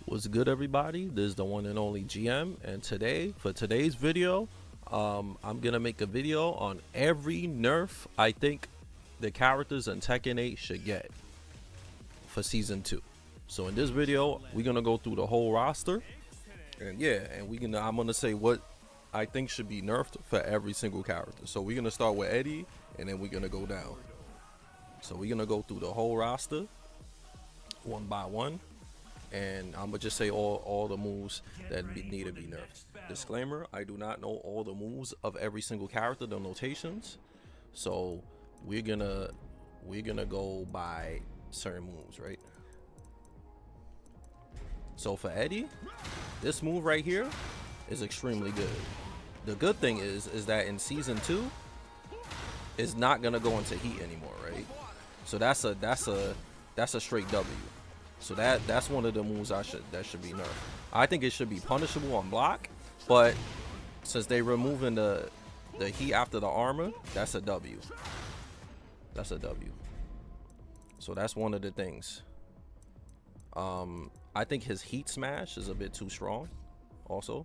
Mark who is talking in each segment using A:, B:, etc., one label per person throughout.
A: What's good, everybody? This is the one and only GM, and for today's video, I'm gonna make a video on every nerf I think the characters in Tekken 8 should get for season 2. So in this video, we're gonna go through the whole roster, and I'm gonna say what I think should be nerfed for every single character. So we're gonna start with Eddie, and then we're gonna go down. So we're gonna go through the whole roster one by one. And I'm gonna just say all the moves that need to be nerfed. Disclaimer: I do not know all the moves of every single character, the notations. So we're gonna go by certain moves, right? So for Eddie, this move right here is extremely good. The good thing is that in season 2, it's not gonna go into heat anymore, right? So that's a straight W. So that's one of the moves that should be nerfed. I think it should be punishable on block, but since they removing the heat after the armor, that's a W. That's a W. So that's one of the things. I think his heat smash is a bit too strong also.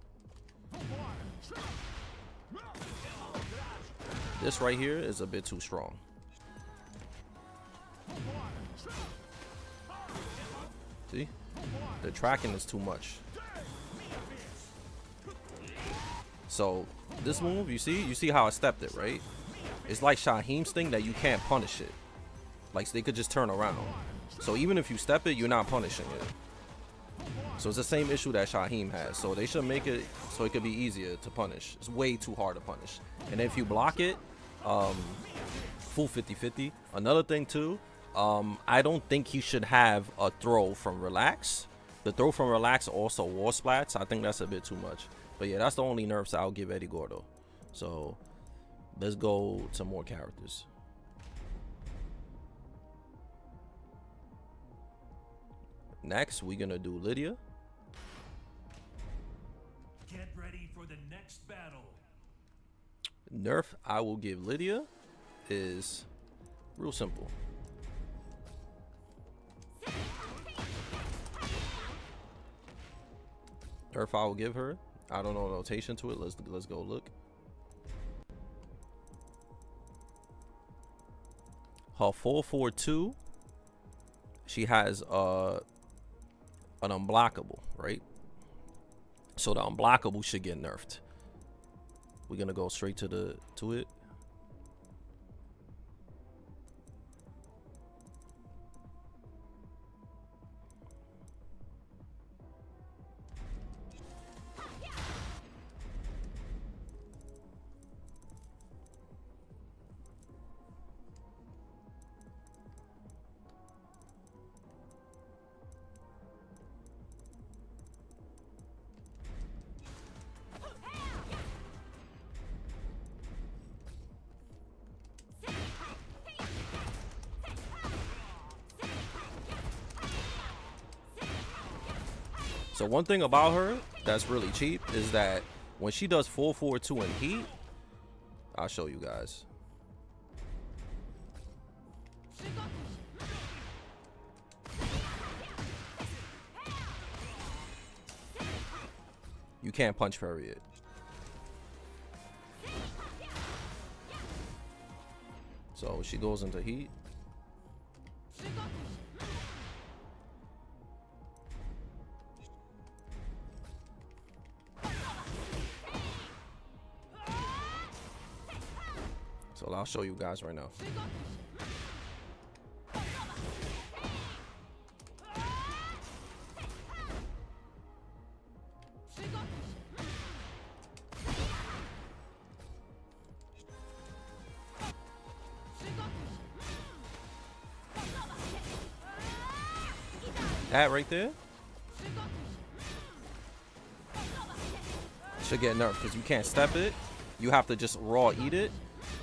A: This right here is a bit too strong. See? The tracking is too much. So this move, you see how I stepped it, right? It's like Shaheen's thing that you can't punish it. Like they could just turn around. So even if you step it, you're not punishing it. So it's the same issue that Shaheen has. So they should make it so it could be easier to punish. It's way too hard to punish. And if you block it, full 50-50. Another thing too, I don't think he should have a throw from relax. The throw from relax also wall splats. I think that's a bit too much. But yeah, that's the only nerfs I'll give Eddie Gordo. So let's go to more characters. Next, we're gonna do Lydia.
B: Get ready for the next battle.
A: Nerf I will give Lydia is real simple. Nerf I will give her, I don't know notation to it. Let's go look. Her 4-4-2. She has an unblockable, right? So the unblockable should get nerfed. We're gonna go straight to it. So one thing about her that's really cheap is that when she does 4-4-2 in heat, I'll show you guys. You can't punch parry it. So she goes into heat. So I'll show you guys right now. That right there should get nerfed because you can't step it. You have to just raw eat it.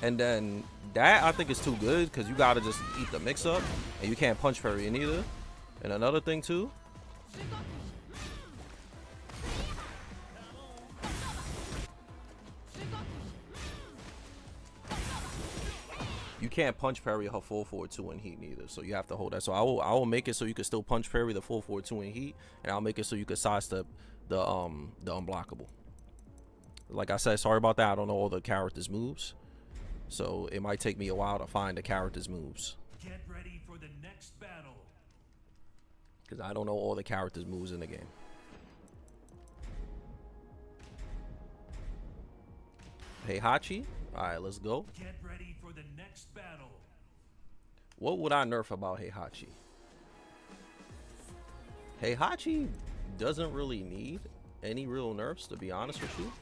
A: And then that I think is too good because you gotta just eat the mix up and you can't punch parry it either. And another thing too, you can't punch parry her full forward 2 in heat neither. So you have to hold that. So I will make it so you can still punch parry the full forward 2 in heat, and I'll make it so you can sidestep the unblockable. Like I said, sorry about that. I don't know all the characters' moves, so it might take me a while to find the characters' moves.
B: Get ready for the next battle.
A: Because I don't know all the characters' moves in the game. Heihachi. Alright, let's go.
B: Get ready for the next battle.
A: What would I nerf about Heihachi? Heihachi doesn't really need any real nerfs, to be honest with you.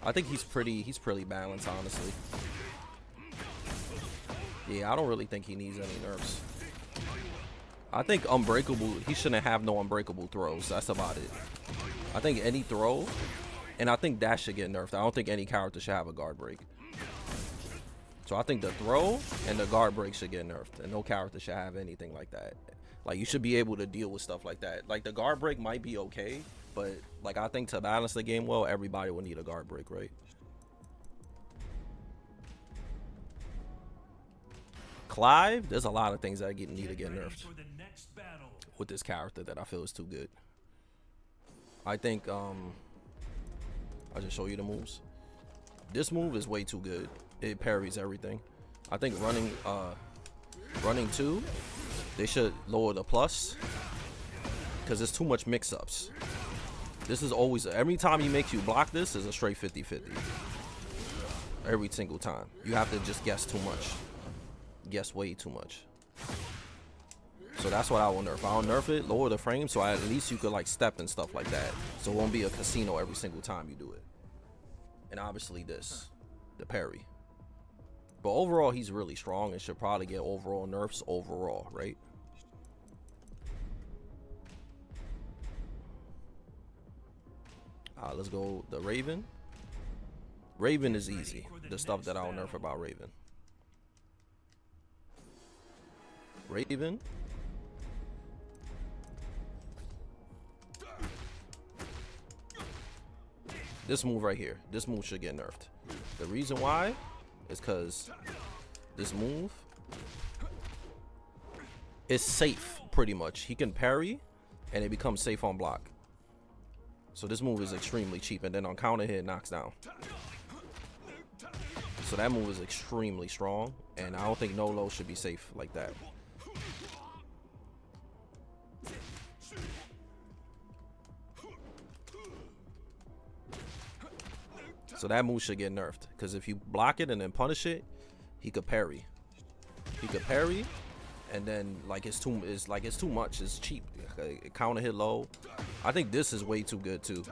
A: I think he's pretty balanced, honestly. Yeah, I don't really think he needs any nerfs. I think unbreakable, he shouldn't have no unbreakable throws. That's about it. I think any throw, and I think that should get nerfed. I don't think any character should have a guard break. So I think the throw and the guard break should get nerfed, and no character should have anything like that. Like, you should be able to deal with stuff like that. Like, the guard break might be okay, but like, I think to balance the game well, everybody will need a guard break, right? Clive, there's a lot of things that need to get nerfed with this character that I feel is too good. I think I'll just show you the moves. This move is way too good. It parries everything. I think running 2, they should lower the plus, because there's too much mix-ups. This is always, every time he makes you block, this is a straight 50-50. Every single time. You have to just guess too much. Guess way too much. So that's what I will nerf. I'll nerf it, lower the frame, so at least you could like step and stuff like that. So it won't be a casino every single time you do it. And obviously this, the parry. But overall, he's really strong and should probably get overall nerfs overall, right? Let's go the Raven. Raven is easy. The stuff that I'll nerf about Raven. Raven. This move right here. This move should get nerfed. The reason why is because this move is safe, pretty much. He can parry, and it becomes safe on block. So this move is extremely cheap, and then on counter hit, it knocks down. So that move is extremely strong, and I don't think no low should be safe like that. So that move should get nerfed, because if you block it and then punish it, he could parry. He could parry, and then like it's too much. It's cheap. Counter hit low. I think this is way too good too.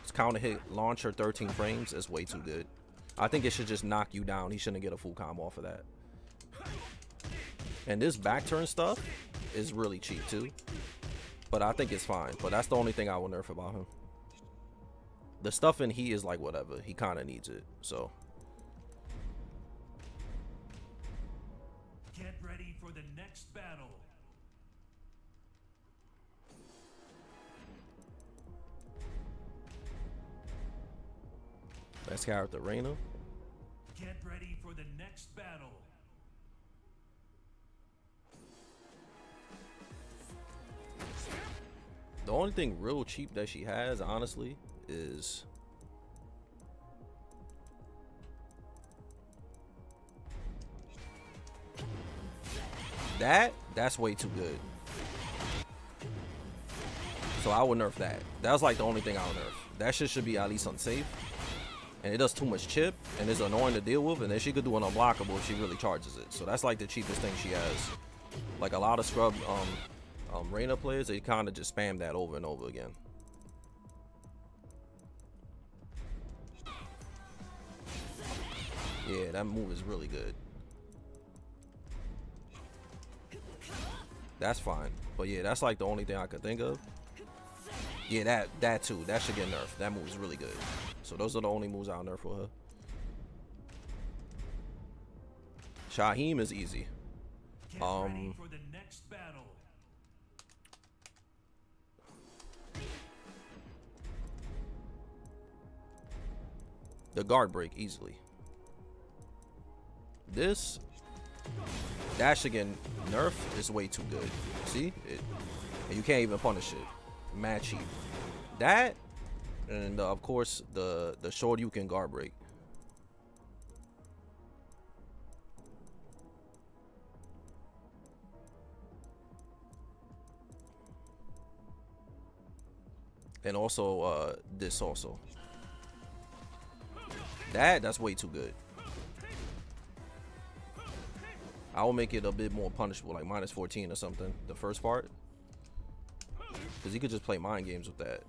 A: It's counter hit launcher 13 frames is way too good. I think it should just knock you down. He shouldn't get a full combo off of that. And this back turn stuff is really cheap too, but I think it's fine. But that's the only thing I will nerf about him. The stuff in he is like whatever. He kind of needs it. So
B: get ready for the next battle.
A: Next character, Reina.
B: Get ready for the next battle.
A: The only thing real cheap that she has, honestly, is that's way too good. So I would nerf that. That's like the only thing I would nerf. That shit should be at least unsafe. And it does too much chip, and it's annoying to deal with, and then she could do an unblockable if she really charges it. So that's like the cheapest thing she has. Like a lot of scrub Reina players, they kind of just spam that over and over again. Yeah, that move is really good. That's fine. But yeah, that's like the only thing I could think of. Yeah, that too. That should get nerfed. That move is really good. So those are the only moves I'll nerf for her. Shaheen is easy.
B: Get ready for the next battle.
A: the guard break easily. This dash again nerf is way too good. See it, and you can't even punish it. Mad cheap. That and of course the short you can guard break. And also this also. That's way too good. I will make it a bit more punishable, like -14 or something, the first part. Because he could just play mind games with that.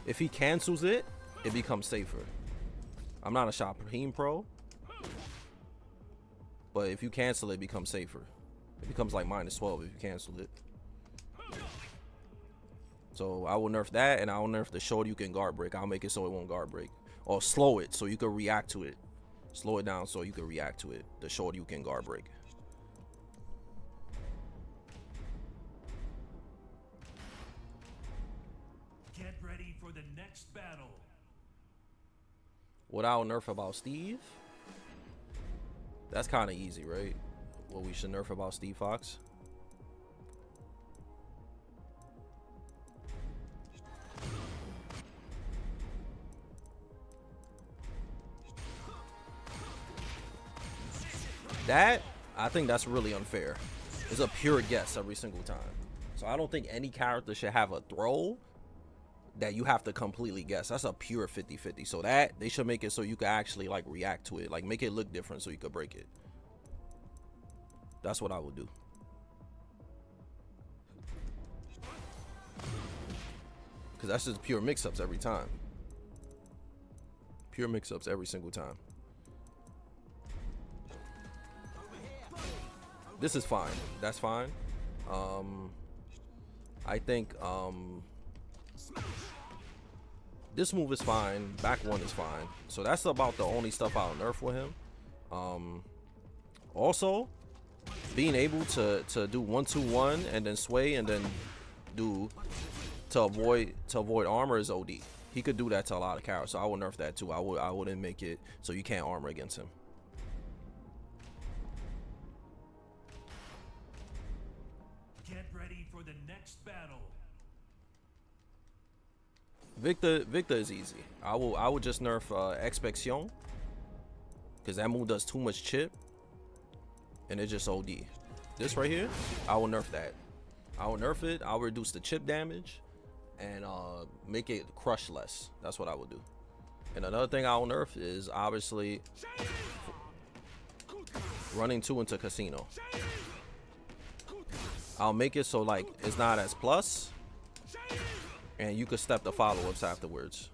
A: If he cancels it, it becomes safer. I'm not a Shaheen pro, but if you cancel it, it becomes safer. It becomes like -12 if you cancel it. So I will nerf that, and I will nerf the short you can guard break. I'll make it so it won't guard break. Or slow it so you can react to it. Slow it down so you can react to it. The short you can guard break.
B: Get ready for the next battle.
A: What I'll nerf about Steve? That's kind of easy, right? What we should nerf about Steve Fox? That, I think that's really unfair. It's a pure guess every single time. So I don't think any character should have a throw that you have to completely guess. That's a pure 50-50. So that, they should make it so you can actually like react to it. Like make it look different so you could break it. That's what I would do. Because that's just pure mix-ups every time. Pure mix-ups every single time. This is fine. That's fine. I think this move is fine. Back one is fine. So that's about the only stuff I'll nerf with him. Also, being able to do 1-2-1 and then sway and then do to avoid armor is OD. He could do that to a lot of characters. So I would nerf that too. I wouldn't make it so you can't armor against him.
B: Get ready for the next battle.
A: Victor is easy. I would just nerf Expectation, because that move does too much chip and it just OD. This right here, I will nerf that. I will nerf it. I'll reduce the chip damage and make it crush less. That's what I would do. And another thing I will nerf is obviously running 2 into Casino. I'll make it so like it's not as plus, and you could step the follow-ups afterwards.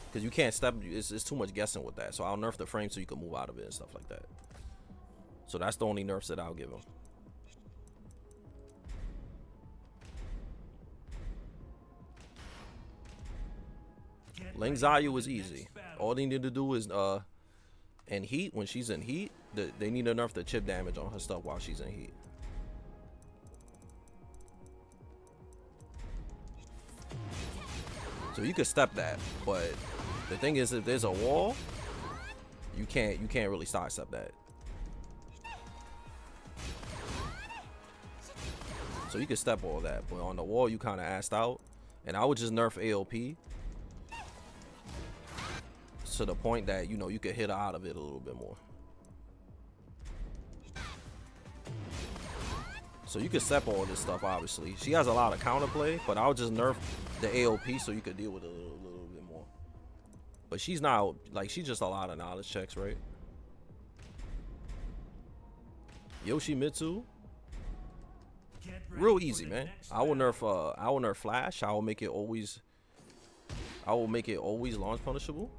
A: Because you can't step, it's too much guessing with that. So I'll nerf the frame so you can move out of it and stuff like that. So that's the only nerfs that I'll give him. Ling Zayu is easy. All they need to do is in heat, when she's in heat, they need to nerf the chip damage on her stuff while she's in heat. So you could step that, but the thing is, if there's a wall, you can't really sidestep that. So you can step all that, but on the wall you kind of assed out. And I would just nerf AOP to the point that, you know, you could hit her out of it a little bit more. So you can step all this stuff, obviously. She has a lot of counterplay, but I'll just nerf the AOP so you could deal with it a little bit more. But she's not, like, she's just a lot of knowledge checks, right? Yoshimitsu, real easy, man. I will nerf Flash. I will make it always launch punishable.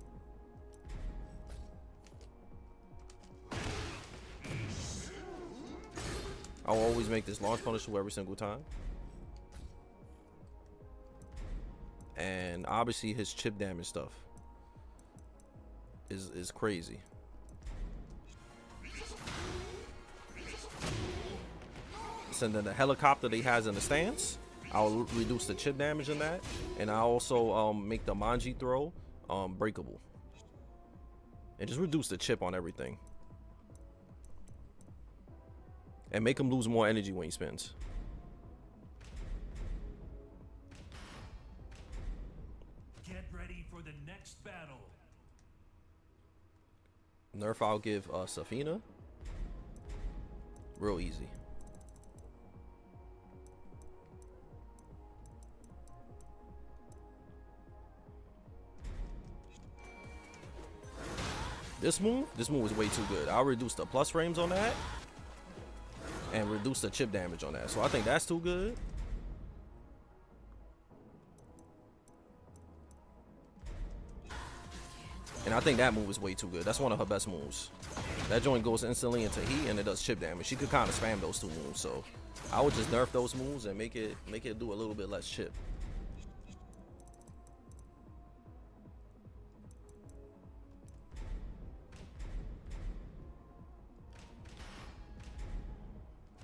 A: I will always make this launch punishable every single time. And obviously his chip damage stuff is crazy. And then the helicopter that he has in the stance, I'll reduce the chip damage in that, and I also make the manji throw breakable, and just reduce the chip on everything, and make him lose more energy when he spins.
B: Get ready for the next battle.
A: Nerf I'll give Zafina. Real easy. This move is way too good. I'll reduce the plus frames on that and reduce the chip damage on that. So I think that's too good. And I think that move is way too good. That's one of her best moves. That joint goes instantly into heat and it does chip damage. She could kind of spam those two moves. So I would just nerf those moves and make it do a little bit less chip.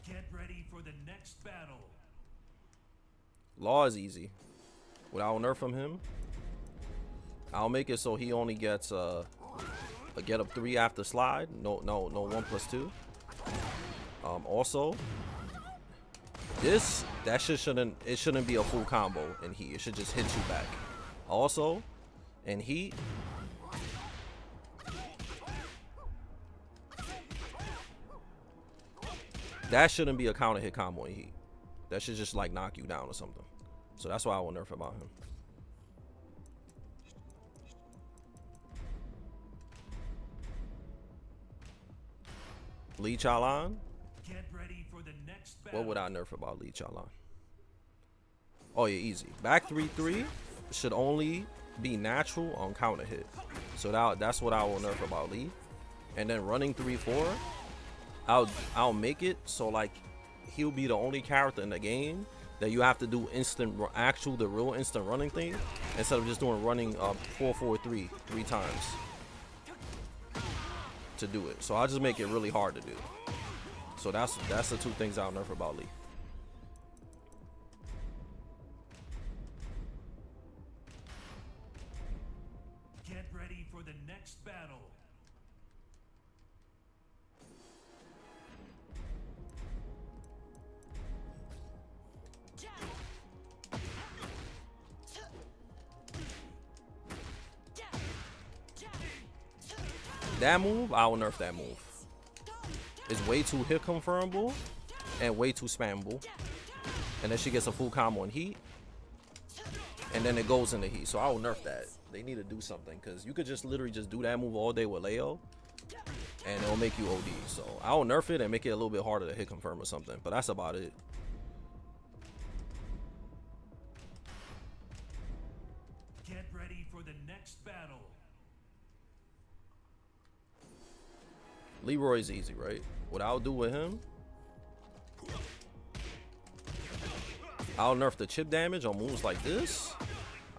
B: Get ready for the next battle.
A: Lars easy. Without nerf from him, I'll make it so he only gets a get up 3 after slide. No 1+2. Also, that shouldn't be a full combo in heat. It should just hit you back. Also, in heat, that shouldn't be a counter hit combo in heat. That should just like knock you down or something. So that's why I will nerf about him. Lee Chalan.
B: Get ready for the next battle.
A: What would I nerf about Lee Chalan? Oh yeah, easy. Back 3-3 should only be natural on counter hit. So that's what I will nerf about Lee. And then running 3-4, I'll make it so like he'll be the only character in the game that you have to do the real instant running thing instead of just doing running 4-4-3 3 times to do it. So I'll just make it really hard to do. So that's the two things I'll nerf about Lee.
B: Get ready for the next battle.
A: That move, I will nerf that move. It's way too hit confirmable and way too spammable. And then she gets a full combo in heat. And then it goes into heat. So I will nerf that. They need to do something because you could just literally just do that move all day with Leo and it'll make you OD. So I will nerf it and make it a little bit harder to hit confirm or something. But that's about it.
B: Get ready for the next battle.
A: Leroy's easy, right? What I'll do with him, I'll nerf the chip damage on moves like this.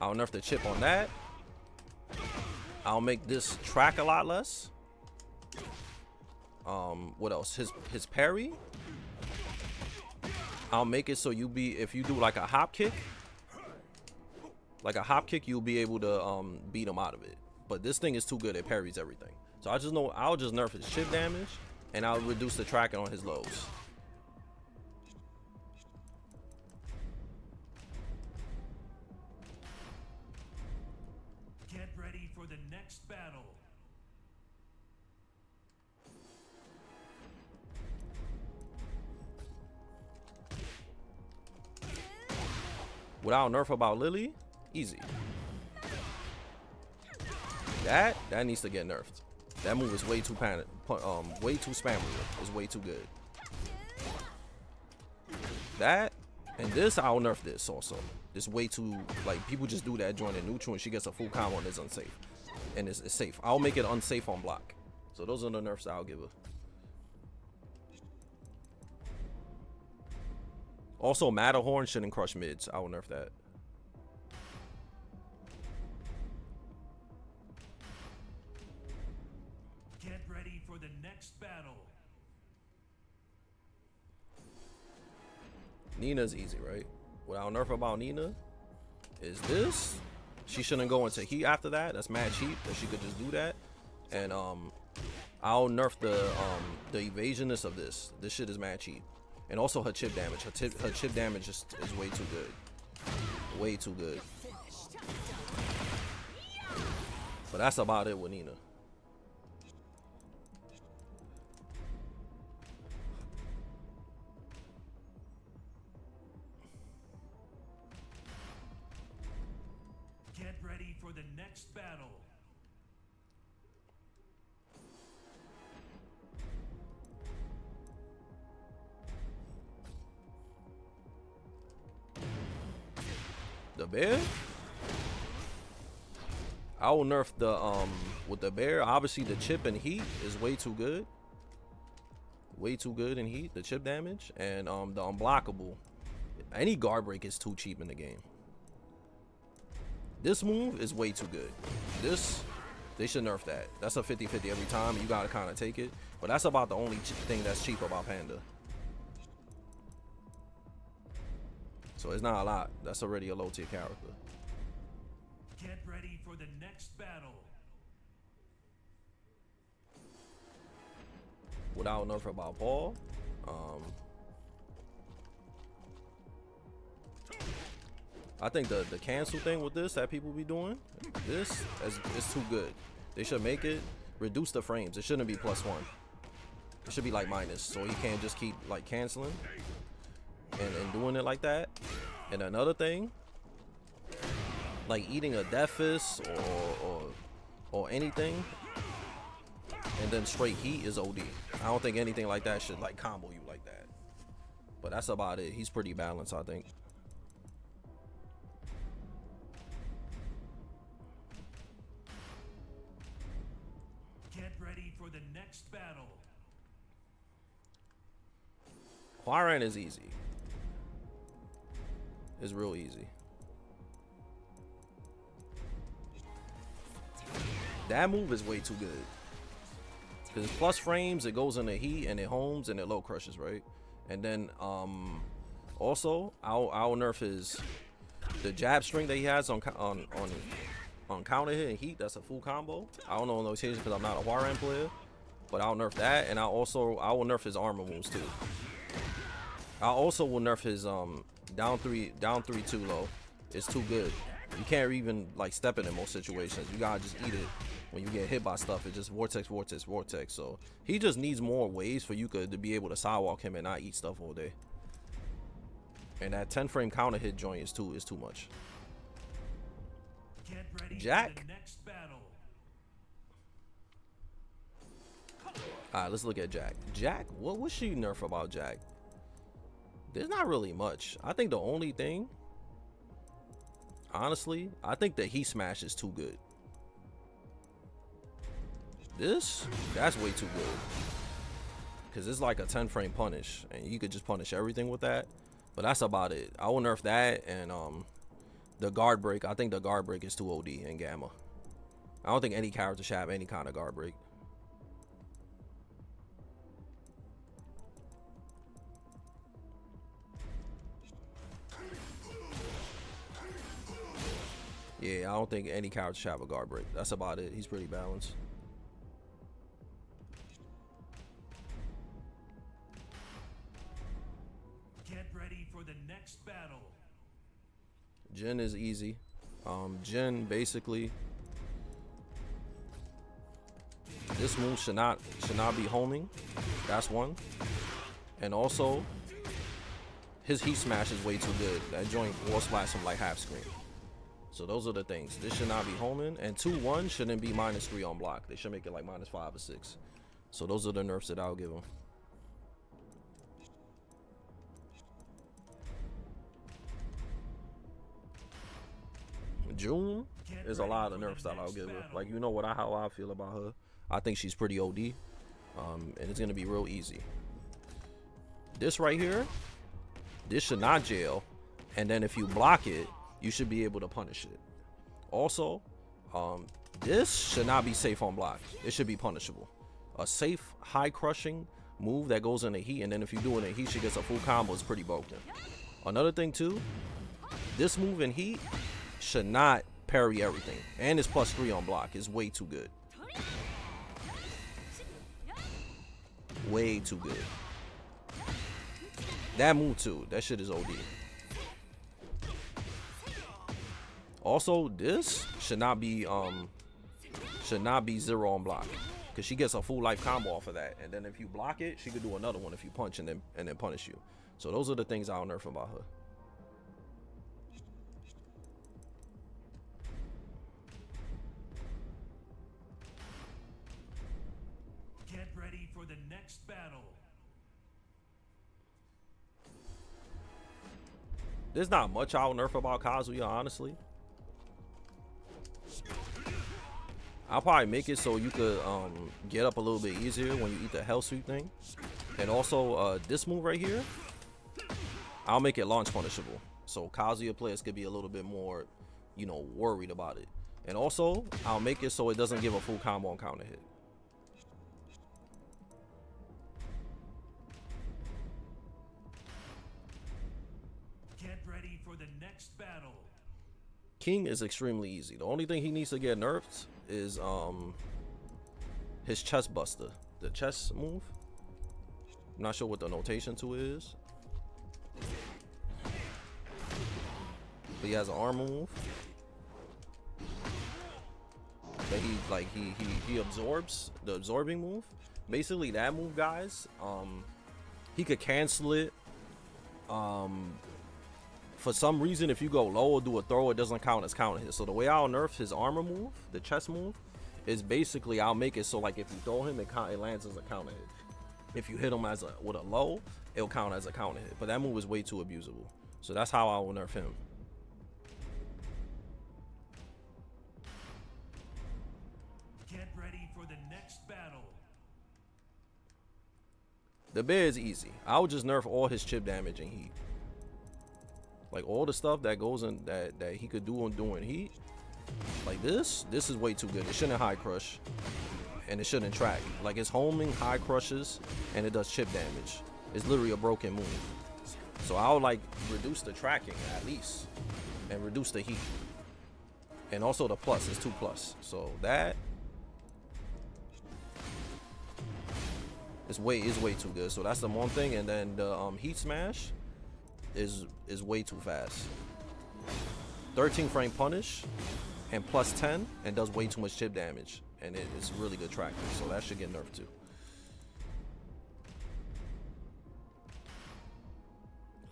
A: I'll nerf the chip on that. I'll make this track a lot less. What else? His parry, I'll make it so if you do like a hop kick, you'll be able to beat him out of it. But this thing is too good, it parries everything. So I'll just nerf his chip damage and I'll reduce the tracking on his lows.
B: Get ready for the next battle.
A: What I'll nerf about Lili, easy. That needs to get nerfed. That move is way too way too spammable. It's way too good. That and this, I'll nerf this also. It's way too, like, people just do that joint in neutral and she gets a full combo and it's unsafe. And it's safe. I'll make it unsafe on block. So those are the nerfs I'll give her. Also, Matterhorn shouldn't crush mids. I will nerf that.
B: Get ready for the next battle.
A: Nina's easy, right? what I'll nerf about Nina is this. She shouldn't go into heat after that. That's mad cheap that she could just do that. And I'll nerf the evasionness of this. This shit is mad cheap. And also her chip damage. Her chip damage is way too good. Way too good. But that's about it with Nina.
B: Get ready for the next battle.
A: The bear? I will nerf the with the bear. Obviously the chip and heat is way too good. Way too good in heat, the chip damage. And the unblockable. Any guard break is too cheap in the game. This move is way too good. This, they should nerf that. That's a 50-50 every time. You gotta kind of take it. But that's about the only thing that's cheap about Panda. So it's not a lot. That's already a low tier character.
B: Get ready for the next battle.
A: Without nerf about Paul, I think the cancel thing with this that people be doing, this is too good. They should make it reduce the frames. It shouldn't be +1. It should be like minus, so he can't just keep like canceling and doing it like that. And another thing, like eating a death fist or anything, and then straight heat is OD. I don't think anything like that should like combo you like that. But that's about it. He's pretty balanced, I think.
B: Get ready for the next battle.
A: Hwoarang is easy. It's real easy. That move is way too good. Because plus frames, it goes into heat and it homes and it low crushes, right? And then also I'll nerf the jab string that he has on counter hit and heat. That's a full combo. I don't know notation because I'm not a Hwoarang player, but I'll nerf that. And I will nerf his armor moves too. I also will nerf his down three too low. It's too good. You can't even like step it in most situations. You gotta just eat it. When you get hit by stuff, it just vortex. So he just needs more ways for you to be able to sidewalk him and not eat stuff all day. And that 10 frame counter hit joint is too much.
B: Get ready
A: Jack.
B: for the next battle.
A: Alright, let's look at Jack. Jack, what was she nerf about Jack? There's not really much. I think the only thing, honestly, I think the heat smash is too good. That's way too good. Because it's like a 10 frame punish. And you could just punish everything with that. But that's about it. I will nerf that. And the guard break. I think the guard break is too OD in Gamma. I don't think any character should have any kind of guard break. Yeah, I don't think any character should have a guard break. That's about it. He's pretty balanced.
B: Get ready for the next battle.
A: Jin is easy. Jin basically, this move should not be homing. That's one. And also, his heat smash is way too good. That joint wall splash him like half screen. So those are the things. This should not be homing. And 2-1 shouldn't be -3 on block. They should make it like -5 or 6. So those are the nerfs that I'll give him. June is a lot of nerfs that I'll give her. Like, you know how I feel about her. I think she's pretty OD. And it's gonna be real easy. This right here, this should not jail. And then if you block it, you should be able to punish it. Also, this should not be safe on block. It should be punishable. A safe high crushing move that goes into heat, and then if you do it in heat, she gets a full combo is pretty broken. Another thing too, this move in heat should not parry everything. And it's +3 on block. It's way too good. Way too good. That move too. That shit is OD. Also, this should not be 0 on block, because she gets a full life combo off of that, and then if you block it, she could do another one if you punch and then punish you. So those are the things I'll nerf about her.
B: Get ready for the next battle.
A: There's not much I'll nerf about Kazuya, honestly. I'll probably make it so you could get up a little bit easier when you eat the hell sweep thing. And also this move right here, I'll make it launch punishable. So Kazuya players could be a little bit more, you know, worried about it. And also, I'll make it so it doesn't give a full combo on counter hit.
B: Get ready for the next battle.
A: King is extremely easy. The only thing he needs to get nerfed is his chest buster, the chest move. I'm not sure what the notation to it is, but he has an arm move that he absorbs, the absorbing move. Basically that move, guys, he could cancel it. For some reason, if you go low or do a throw, it doesn't count as counter hit. So the way I'll nerf his armor move, the chest move, is basically I'll make it so like if you throw him, it lands as a counter hit. If you hit him with a low, it'll count as a counter hit. But that move is way too abusable. So that's how I will nerf him.
B: Get ready for the next battle.
A: The bear is easy. I would just nerf all his chip damage and heat. Like all the stuff that goes in that he could do on doing heat, like this is way too good. It shouldn't high crush, and it shouldn't track. Like it's homing, high crushes, and it does chip damage. It's literally a broken move. So I would like reduce the tracking at least, and reduce the heat, and also the plus is 2+. So that is way too good. So that's the one thing, and then the heat smash is way too fast. 13 frame punish and +10 and does way too much chip damage, and it's really good tracking, so that should get nerfed too.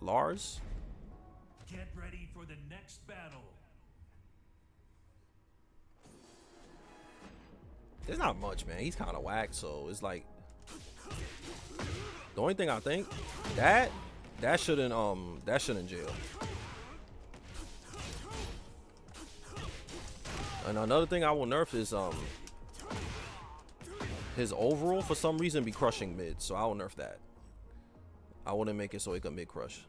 A: Lars,
B: get ready for the next battle.
A: there's not much, man. He's kind of whack, so it's like the only thing I think that shouldn't jail. And another thing I will nerf is his overall for some reason be crushing mid, so I will nerf that. I wouldn't make it so it can mid crush.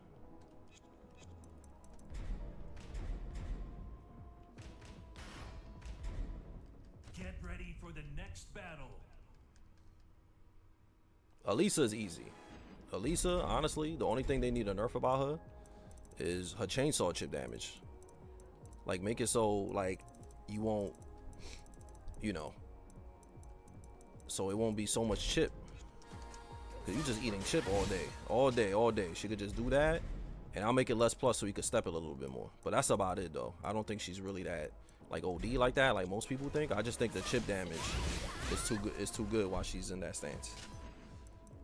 B: Get ready for the next battle.
A: Alisa is easy. Alisa, honestly, the only thing they need to nerf about her is her chainsaw chip damage. Like make it so like you won't, you know, so it won't be so much chip, because you just eating chip all day. She could just do that, and I'll make it less plus so you could step it a little bit more. But that's about it though. I don't think she's really that like OD like that, like most people think. I just think the chip damage is too good. It's too good while she's in that stance.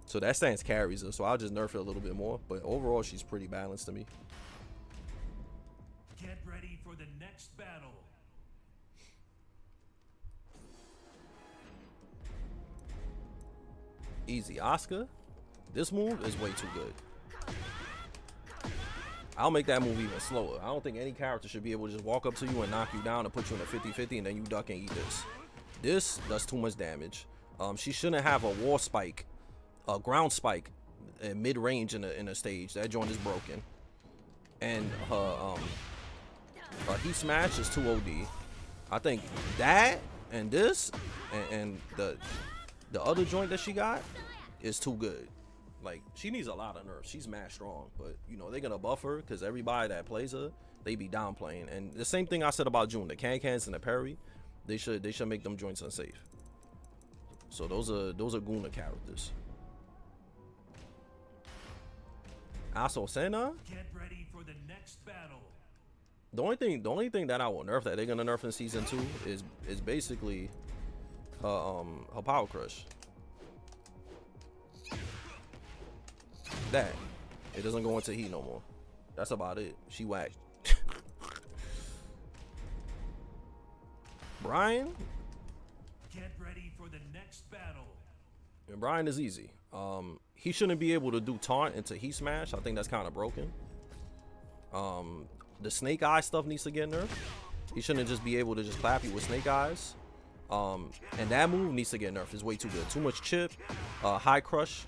A: So that stance carries her. So I'll just nerf her a little bit more. But overall, she's pretty balanced to me.
B: Get ready for the next battle.
A: Easy. Asuka, this move is way too good. I'll make that move even slower. I don't think any character should be able to just walk up to you and knock you down and put you in a 50-50 and then you duck and eat this. This does too much damage. She shouldn't have a wall spike, a ground spike in mid-range in a stage. That joint is broken. And her heat smash is too OD. I think that and this and the other joint that she got is too good. Like, she needs a lot of nerfs. She's mad strong, but you know they're gonna buff her because everybody that plays her, they be downplaying. And the same thing I said about June, the can-cans and the parry, they should make them joints unsafe. So those are Guna characters. Asosa.
B: Get ready for the next battle.
A: The only thing that I will nerf that they're gonna nerf in season 2 is basically her power crush. That it doesn't go into heat no more. That's about it. She whack. Bryan.
B: Get ready for the next battle.
A: And Bryan is easy. He shouldn't be able to do taunt into heat smash. I think that's kind of broken. The snake eye stuff needs to get nerfed. He shouldn't just be able to just clap you with snake eyes. And that move needs to get nerfed. It's way too good. Too much chip, high crush,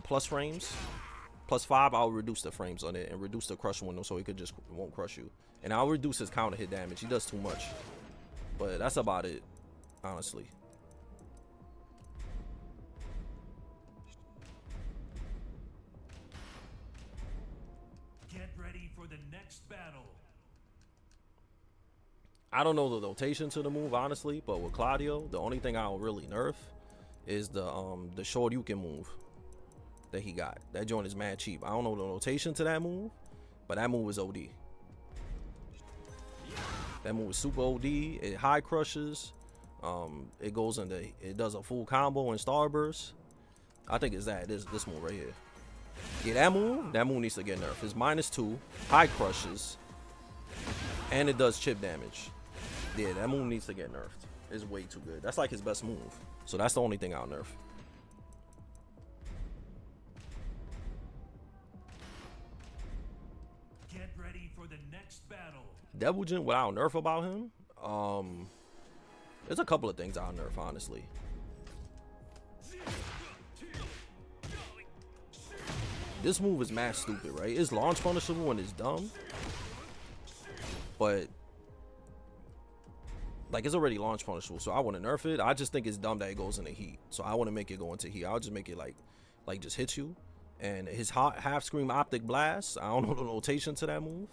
A: plus frames. +5, I'll reduce the frames on it and reduce the crush window so he won't crush you. And I'll reduce his counter hit damage. He does too much. But that's about it, honestly.
B: Get ready for the next battle.
A: I don't know the rotation to the move, honestly, but with Claudio, the only thing I'll really nerf is the Shoryuken move that he got. That joint is mad cheap. I don't know the rotation to that move, but that move is OD. That move is super OD. It high crushes. It goes into, it does a full combo and starburst. I think it's this move right here. Yeah, that move needs to get nerfed. It's -2, high crushes, and it does chip damage. Yeah, that move needs to get nerfed. It's way too good. That's like his best move. So that's the only thing I'll nerf.
B: Get ready for the next battle.
A: Devilgen, what I'll nerf about him, there's a couple of things I'll nerf, honestly. This move is mad stupid, right? It's launch punishable and it's dumb, but like it's already launch punishable, so I want to nerf it. I just think it's dumb that it goes into heat, so I want to make it go into heat. I'll just make it like just hits you. And his half scream optic blast, I don't know the rotation to that move,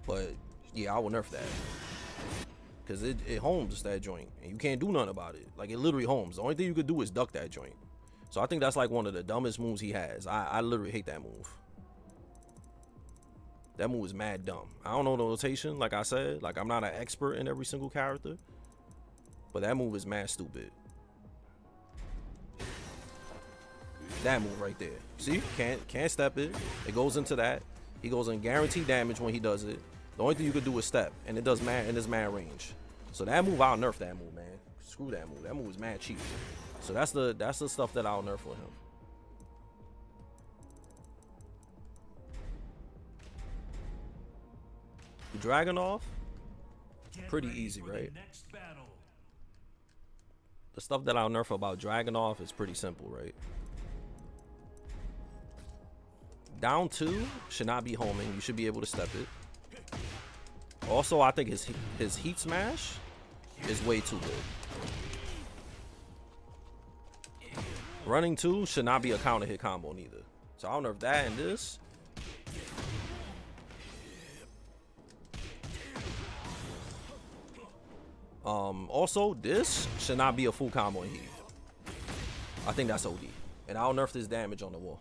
A: but yeah, I will nerf that because it homes that joint and you can't do nothing about it. Like, it literally homes. The only thing you could do is duck that joint. So I think that's like one of the dumbest moves he has. I literally hate that move. That move is mad dumb. I don't know the rotation, like I said. Like, I'm not an expert in every single character, but that move is mad stupid. That move right there. See? Can't step it. It goes into that. He goes in guaranteed damage when he does it. The only thing you could do is step, and it does mad in this mad range. So that move, I'll nerf that move, man. Screw that move. That move is mad cheap. So that's the stuff that I'll nerf with him. Dragunov, pretty easy, right? The stuff that I'll nerf about Dragunov is pretty simple, right? Down 2 should not be homing. You should be able to step it. Also, I think his heat smash is way too good. Running 2 should not be a counter hit combo neither. So I'll nerf that and this. Also, this should not be a full combo in heat. I think that's OD. And I'll nerf this damage on the wall.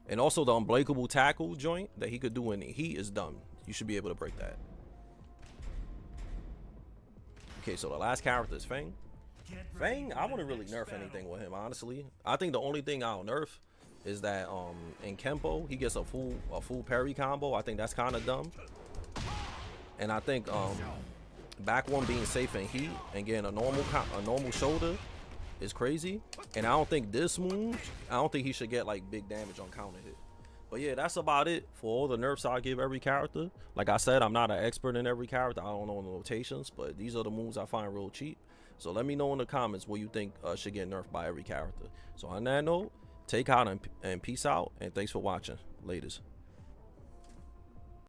A: And also the unbreakable tackle joint that he could do in heat is dumb. You should be able to break that. Okay, so the last character is Feng. Feng, I wouldn't really nerf anything with him, honestly. I think the only thing I'll nerf is that in Kempo, he gets a full parry combo. I think that's kind of dumb. And I think back one being safe in heat and getting a normal shoulder is crazy. And I don't think this move, I don't think he should get like big damage on counter hit. But yeah, that's about it for all the nerfs I give every character. Like I said, I'm not an expert in every character. I don't know the rotations, but these are the moves I find real cheap. So let me know in the comments what you think should get nerfed by every character. So on that note, take out and peace out, and thanks for watching. Laters.